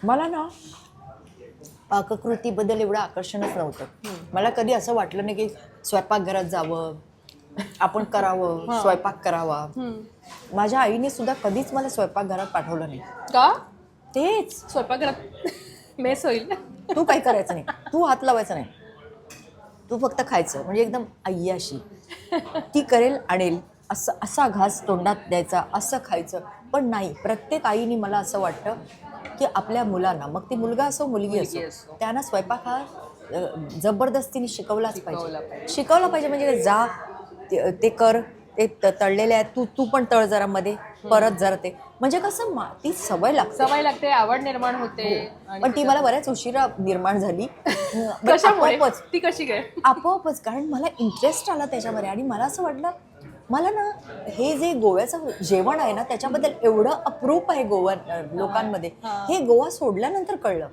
मला ना पाककृतीबद्दल एवढं आकर्षणच नव्हतं. मला कधी असं वाटलं नाही की स्वयंपाकघरात जावं, आपण करावं, स्वयंपाक करावा. माझ्या आईने सुद्धा कधीच मला स्वयंपाकघरात पाठवलं नाही. का? तेच, स्वयंपाकघरात मेस होईल. तू काही करायचं नाही, तू हात लावायचा नाही, तू फक्त खायचं. म्हणजे एकदम अय्याशी. ती करेल आणेल असं, असा घास तोंडात द्यायचा, असं खायचं. पण नाही, प्रत्येक आईने मला असं वाटतं की आपल्या मुलांना, मग ती मुलगा असो मुलगी असो, त्यांना स्वयंपाक हा जबरदस्तीने शिकवलाच पाहिजे. शिकवला पाहिजे म्हणजे जा ते कर, ते तळलेले आहेत, तू तू पण तळ जरा मध्ये, परत जरा ते, म्हणजे कसं ती सवय लागते, आवड निर्माण होते. पण ती मला बऱ्याच उशिरा निर्माण झाली. आपोआपच. ती कशी काय? आपोआपच, कारण मला इंटरेस्ट आला त्याच्यामध्ये. आणि मला असं वाटलं, मला ना हे जे गोव्याचं जेवण आहे ना त्याच्याबद्दल एवढं अप्रूप आहे गोवा लोकांमध्ये, हे गोवा सोडल्यानंतर कळलं.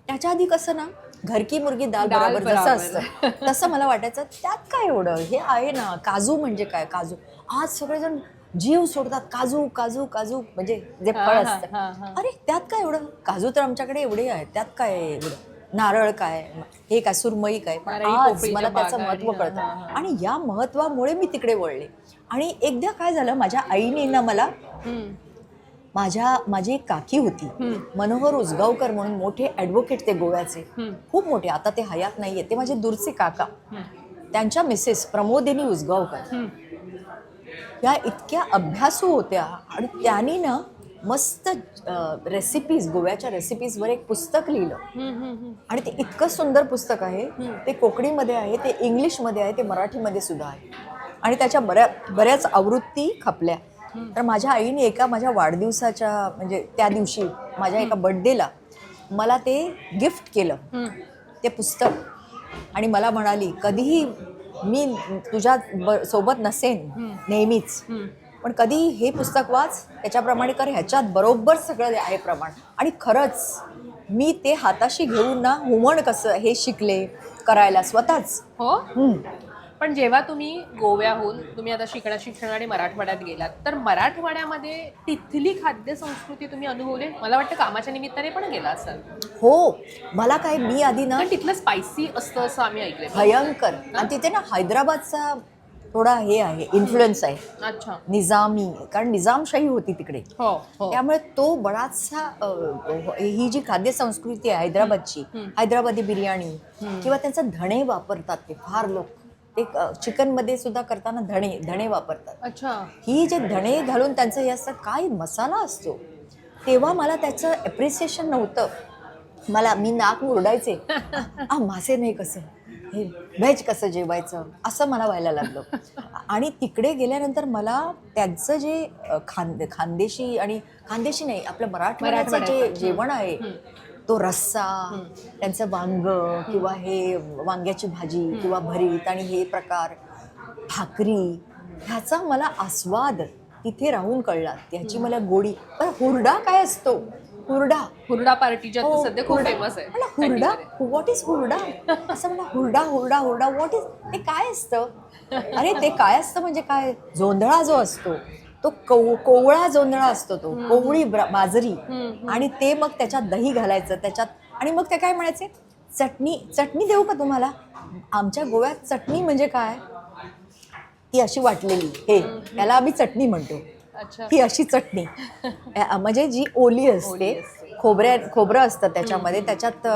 त्याच्या आधी कसं ना, घर की मुर्गी दाल बराबर जसं असतं तसं मला वाटायचं, त्यात काय एवढं, हे आहे ना. काजू म्हणजे काय, काजू. आज सगळेजण जीव सोडतात, काजू काजू काजू, म्हणजे जे फळ असतं. अरे त्यात काय एवढं, काजू तर आमच्याकडे एवढे आहेत, त्यात काय एवढं, नारळ काय, हे काय, सुरमई काय. पण आज मला त्याचं महत्त्व कळतं. आणि या महत्त्वामुळे मी तिकडे वळले. आणि एकदा काय झालं, माझ्या आईने ना मला, माझी एक काकी होती, मनोहर उसगावकर म्हणून, मोठे ॲडव्होकेट ते गोव्याचे, खूप मोठे, आता ते हयात नाहीये, ते माझे दूरचे काका. त्यांच्या मिसेस प्रमोदिनी उसगावकर या इतक्या अभ्यासू होत्या. आणि त्यांनी ना मस्त रेसिपीज, गोव्याच्या रेसिपीजवर एक पुस्तक लिहिलं. आणि ते इतकं सुंदर पुस्तक आहे. ते कोकणीमध्ये आहे, ते इंग्लिशमध्ये आहे, ते मराठीमध्ये सुद्धा आहे. आणि त्याच्या बऱ्याच आवृत्ती खपल्या. तर माझ्या आईने एका माझ्या वाढदिवसाच्या, म्हणजे त्या दिवशी माझ्या एका बर्थडेला मला ते गिफ्ट केलं, ते पुस्तक. आणि मला म्हणाली, कधीही मी तुझ्या सोबत नसेन नेहमीच, पण कधी हे पुस्तक वाच, त्याच्याप्रमाणे कर, ह्याच्यात बरोबर सगळं आहे प्रमाण. आणि खरंच मी ते हाताशी घेऊन ना हुमण कसं हे शिकले करायला स्वतःच. हो. पण जेव्हा तुम्ही गोव्याहून तुम्ही आता शिक्षणाने मराठवाड्यात गेलात, तर मराठवाड्यामध्ये तिथली खाद्य संस्कृती तुम्ही अनुभवली? मला वाटतं कामाच्या निमित्ताने पण गेला असाल. हो, मला काय, मी आधी ना, तिथलं स्पायसी असतं असं आम्ही ऐकलंय. भयंकर. आणि तिथे ना हैदराबादचा थोडा हे आहे, इन्फ्लुएन्स आहे. अच्छा. निजामी, कारण निजामशाही होती तिकडे. त्यामुळे तो बराचसा ही जी खाद्य संस्कृती आहे हैदराबादची, हैदराबादी बिर्याणी किंवा त्यांचं धणे वापरतात ते फार लोक. ते चिकनमध्ये सुद्धा करताना धणे वापरतात. अच्छा. ही जे धणे घालून त्यांचं हे असतं, काय मसाला असतो. तेव्हा मला त्याचं ॲप्रिसिएशन नव्हतं. मी नाक मुरडायचे, मासे नाही कसं, हे व्हेज कसं जेवायचं, असं मला व्हायला लागलं. आणि तिकडे गेल्यानंतर मला त्यांचं जे खानदेशी, आणि खानदेशी नाही, आपलं मराठवाड्याचं जे जेवण आहे, तो रस्सा, त्यांचं वांग किंवा हे वांग्याची भाजी किंवा भरीत, आणि हे प्रकार, भाकरी, ह्याचा मला आस्वाद तिथे राहून कळला. त्याची मला गोडी. पण हुरडा काय असतो, हुरडा पार्टी सध्या खूप फेमस आहे. हुरडा, व्हॉट इज हुरडा, असं मला, हुरडा व्हॉट इज, ते काय असतं. अरे ते काय असतं म्हणजे काय, जोंधळा जो असतो तो कोवळा जोंधळा असतो, तो कोवळी बाजरी. आणि ते मग त्याच्यात दही घालायचं त्याच्यात. आणि मग ते काय म्हणायचे, चटणी देऊ का तुम्हाला. आमच्या गोव्यात चटणी म्हणजे काय, ती अशी वाटलेली, हे त्याला आम्ही चटणी म्हणतो. ही अशी चटणी म्हणजे जी ओली असते, खोबरं असतं त्याच्यामध्ये, त्याच्यात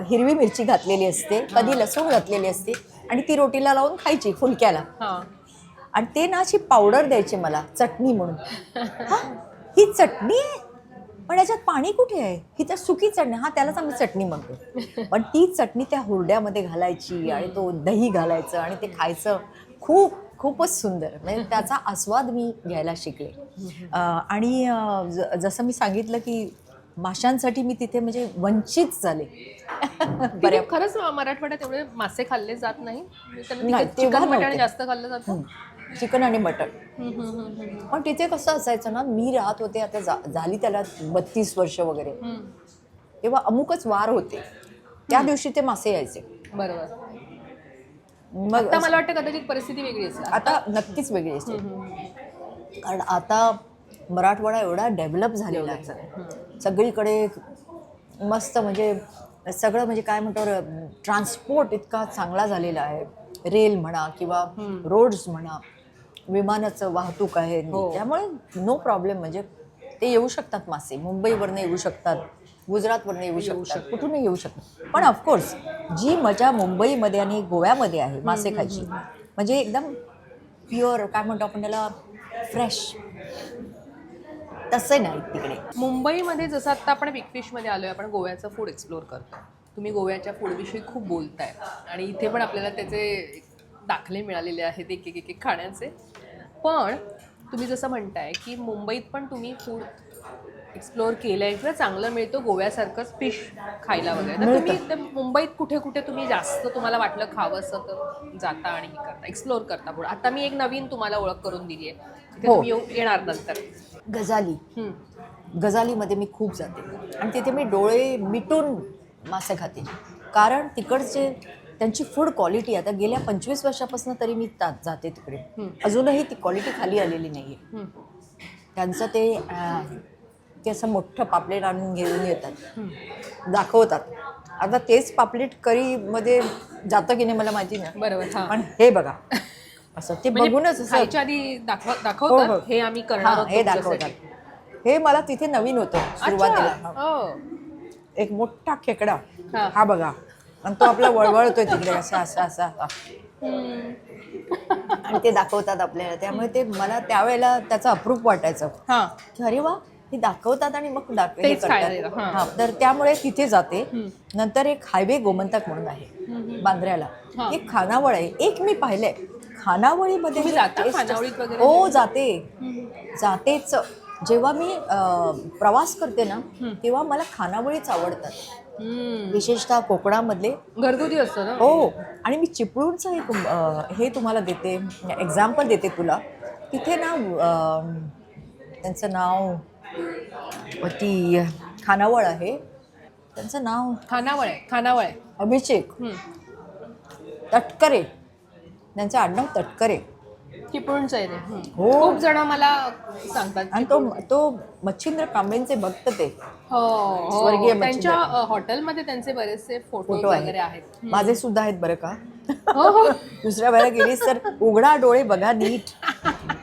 हिरवी मिरची घातलेली असते, कधी लसूण घातलेली असते, आणि ती रोटीला लावून खायची फुलक्याला. आणि ते ना अशी पावडर द्यायची मला, चटणी म्हणून. ही चटणी आहे, पण याच्यात पाणी कुठे आहे, ही तर सुकी चटणी. त्यालाच आम्ही चटणी म्हणतो. पण ती चटणी त्या हुरड्यामध्ये घालायची, आणि तो दही घालायचं, आणि ते खायचं. खूपच सुंदर, म्हणजे त्याचा आस्वाद मी घ्यायला शिकले. आणि जसं मी सांगितलं की माशांसाठी मी तिथे म्हणजे वंचित झाले. खरंच मराठवाड्यात एवढे मासे खाल्ले जात नाही. चिकन मटण जास्त खाल्लं जातं. चिकन आणि मटण. पण तिथे कसं असायचं ना, मी राहत होते, आता झाली त्याला 32 वर्ष वगैरे, तेव्हा अमुकच वार होते, त्या दिवशी ते मासे यायचे. बरोबर. मग मला वाटतं कदाचित परिस्थिती वेगळी असते. आता नक्कीच वेगळी असते. कारण आता मराठवाडा एवढा डेव्हलप झालेला आहे सगळीकडे मस्त, म्हणजे सगळं म्हणजे काय म्हणतो, ट्रान्सपोर्ट इतका चांगला झालेला आहे. रेल म्हणा किंवा रोड्स म्हणा, विमानाचं वाहतूक आहे, त्यामुळे नो प्रॉब्लेम. म्हणजे ते येऊ शकतात मासे, मुंबईवरनं येऊ शकतात, गुजरातवरनं येऊ शकतात, कुठूनही येऊ शकतात. पण ऑफकोर्स जी मजा मुंबईमध्ये आणि गोव्यामध्ये आहे मासे खायची, म्हणजे एकदम प्युअर, काय म्हणतो आपण त्याला, फ्रेश, तसं नाही तिकडे. मुंबईमध्ये जसं आता आपण बिग फिशमध्ये आलोय, आपण गोव्याचं फूड एक्सप्लोअर करतो. तुम्ही गोव्याच्या फूडविषयी खूप बोलताय आणि इथे पण आपल्याला त्याचे दाखले मिळालेले आहेत एक एक एक खाण्याचे. पण तुम्ही जसं म्हणताय की मुंबईत पण तुम्ही फूड एक्सप्लोअर केलं आहे किंवा चांगलं मिळतं गोव्यासारखंच फिश खायला वगैरे, तर तुम्ही ते मुंबईत कुठे कुठे तुम्ही जास्त तुम्हाला वाटलं खावं असं तर जाता आणि हे करता, एक्सप्लोअर करता फूड? आता मी एक नवीन तुम्हाला ओळख करून दिली आहे, तिथे तुम्ही येणार नंतर. गजालीमध्ये मी खूप जाते आणि तिथे मी डोळे मिटून मासे खाते, कारण तिकडचे त्यांची फूड क्वालिटी, आता गेल्या 25 वर्षापासून तरी मी जाते तिकडे, अजूनही ती क्वालिटी खाली आलेली नाही आहे. त्यांचं ते असं मोठं पापलेट आणून घेऊन येतात, दाखवतात. आता तेच पापलेट करीमध्ये जातं की नाही मला माहिती नाही, बरोबर. पण हे बघा असं ते बघूनच असं खायच्या आधी दाखवतात हे आम्ही करणार आहोत, हे दाखवतात. हे मला तिथे नवीन होतं सुरुवातीला. एक मोठा खेकडा, हा बघा, आणि तो आपला वळवळतोय तिकडे असा असा असा, आणि ते दाखवतात आपल्याला. त्यामुळे ते मला त्यावेळेला त्याचं अप्रूप वाटायचं की अरे वा, हे दाखवतात आणि मग हे करतात. हा, तर त्यामुळे तिथे जाते. नंतर एक हायवे गोमंतक म्हणून आहे बांद्र्याला, एक खानावळ आहे, एक मी पाहिलंय. खानावळीमध्ये हो जातेच. जेव्हा मी प्रवास करते ना, तेव्हा मला खानावळीच आवडतात, विशेषतः कोकणामधले घरगुती असतं ना. हो. आणि मी चिपळूणचं एक हे तुम्हाला देते, एक्झाम्पल देते तुला. तिथे ना त्यांचं नाव, ती खानावळ आहे, त्यांचं नाव खानावळ आहे. अभिषेक तटकरे, त्यांचं आडनाव तटकरे. चिपळूणचं आहे ते. हो, खूप जण मला सांगतात. आणि तो मच्छिंद्र कांबळेंचे भक्त ते, स्वर्गीय त्यांच्या हॉटेलमध्ये त्यांचे बरेचसे फोटो वगैरे आहेत. माझे सुद्धा आहेत बरं का. दुसऱ्या वेळेला गेलीस तर उघडा डोळे बघा नीट,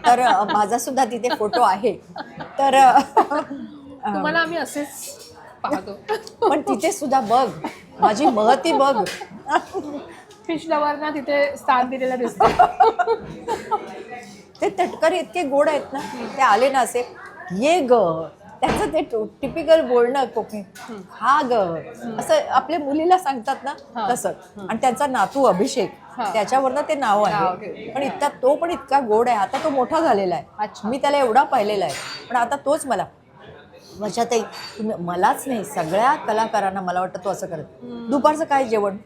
तर माझा सुद्धा तिथे फोटो आहे. तर तुम्हाला आम्ही असेच पाहतो, पण तिथे सुद्धा बघ, माझी महती बघ. फिश लवरना तिथे स्थान दिलेलं दिसतं. ते तटकरे इतके गोड आहेत ना, ते आले ना असे, ये ग, त्याचं ते टिपिकल बोलणं कोकणी, हा ग, असं आपल्या मुलीला सांगतात ना तसं. आणि त्यांचा नातू अभिषेक, त्याच्यावरनं ते नाव आहे. पण तो पण इतका गोड आहे. आता तो मोठा झालेला आहे, मी त्याला एवढा पाहिलेला आहे, पण आता तोच मला वर्षातही, मलाच नाही सगळ्या कलाकारांना मला वाटतं तो असं करत, दुपारचं काय जेवण,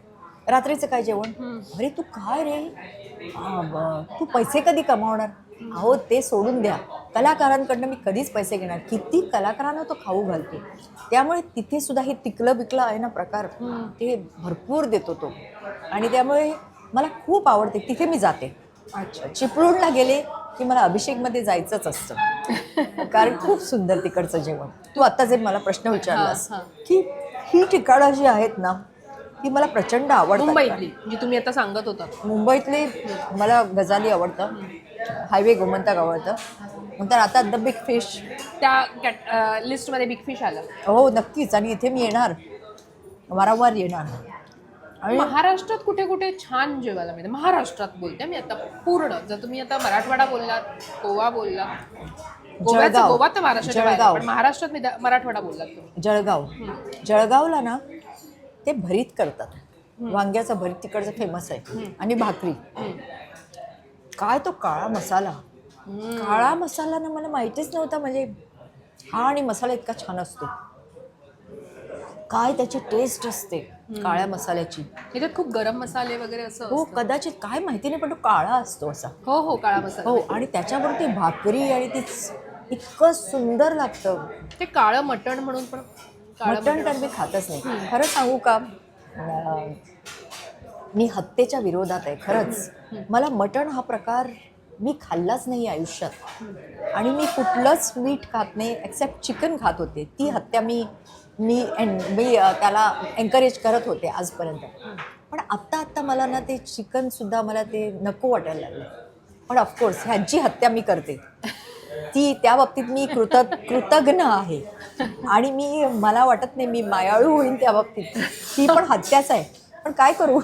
रात्रीचं काय जेवण, अरे तू काय रे, तू पैसे कधी कमावणार? अहो ते सोडून द्या, कलाकारांकडनं मी कधीच पैसे घेणार, किती कलाकारांना तो खाऊ घालतो. त्यामुळे तिथे सुद्धा हे तिकलं बिकलं आहे ना प्रकार, ते भरपूर देतो तो. आणि त्यामुळे मला खूप आवडते, तिथे मी जाते. चिपळूणला गेले की मला अभिषेकमध्ये जायचंच असतं, कारण खूप सुंदर तिकडचं जेवण. तू आता जे मला प्रश्न विचारलास की ही ठिकाणं जी आहेत ना, ती मला प्रचंड आवडतात. मुंबईतली जी तुम्ही आता सांगत होता, मुंबईतली मला गजाली आवडतं, हायवे गोमंतक आवडतं. नंतर आता द बिग फिश, त्या लिस्टमध्ये बिग फिश आलं. हो नक्कीच, आणि इथे मी येणार, वारंवार येणार. आणि महाराष्ट्रात कुठे कुठे छान जेवायला मिळतं? महाराष्ट्रात बोलते मी आता पूर्ण, जर तुम्ही आता मराठवाडा बोललात, गोवा बोलला, गोवा तर महाराष्ट्राच्या बाहेर, पण महाराष्ट्रात मराठवाडा बोललात तुम्ही. जळगावला ना ते भरीत करतात, वांग्याचं भरीत तिकडचं फेमस आहे, आणि भाकरी. काय तो काळा मसाला ना मला माहितीच नव्हता, म्हणजे हा आणि मसाला इतका छान असतो, काय त्याची टेस्ट असते काळ्या मसाल्याची. त्याच्यात खूप गरम मसाले वगैरे असं. हो कदाचित, काय माहिती नाही, पण तो काळा असतो असा. हो काळा मसाला. हो, आणि त्याच्यावरती भाकरी, आणि ती इतकं सुंदर लागतं. ते काळं मटण म्हणून पण. मटण तर मी खातच नाही, खरं सांगू का, मी हत्येच्या विरोधात आहे खरंच. मला मटण हा प्रकार मी खाल्लाच नाही आयुष्यात. आणि मी कुठलंच मीठ खात नाही एक्सेप्ट चिकन खात होते. ती हत्या मी त्याला एन्करेज करत होते आजपर्यंत. पण आत्ता मला ना ते चिकनसुद्धा मला ते नको वाटायला लागलं. पण ऑफकोर्स ह्याची हत्या मी करते. त्या बाबतीत मी कृतज्ञ आहे. आणि मला वाटत नाही मी मायाळू होईन त्या बाबतीत. ती पण हत्याच आहे. पण काय करू?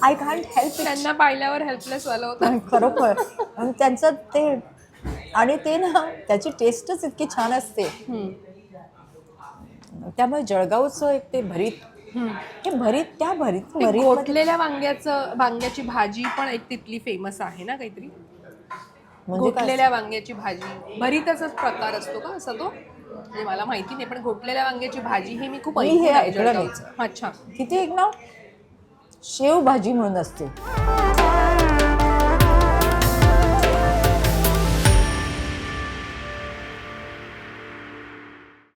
I can't help it. त्यांना पाहिल्यावर हेल्पलेस झालं होतं. खरोखर. आणि त्यांचं ते ना त्याची टेस्टच इतकी छान असते. त्यामुळे जळगावचं एक ते भरीत, हे भरीत घोटलेल्या वांग्याची भाजी पण एक तिथली फेमस आहे ना काहीतरी. म्हणजे काय? घोटलेल्या वांग्याची भाजी भरीतचाच प्रकार असतो का असा तो? म्हणजे मला माहिती नाही, पण घोटलेल्या वांग्याची भाजी हे मी खूप मी हे ऐकलं आहे ऐकलं नाही. जळगावचं. अच्छा. तिथे एक ना शेव भाजी म्हणून असते.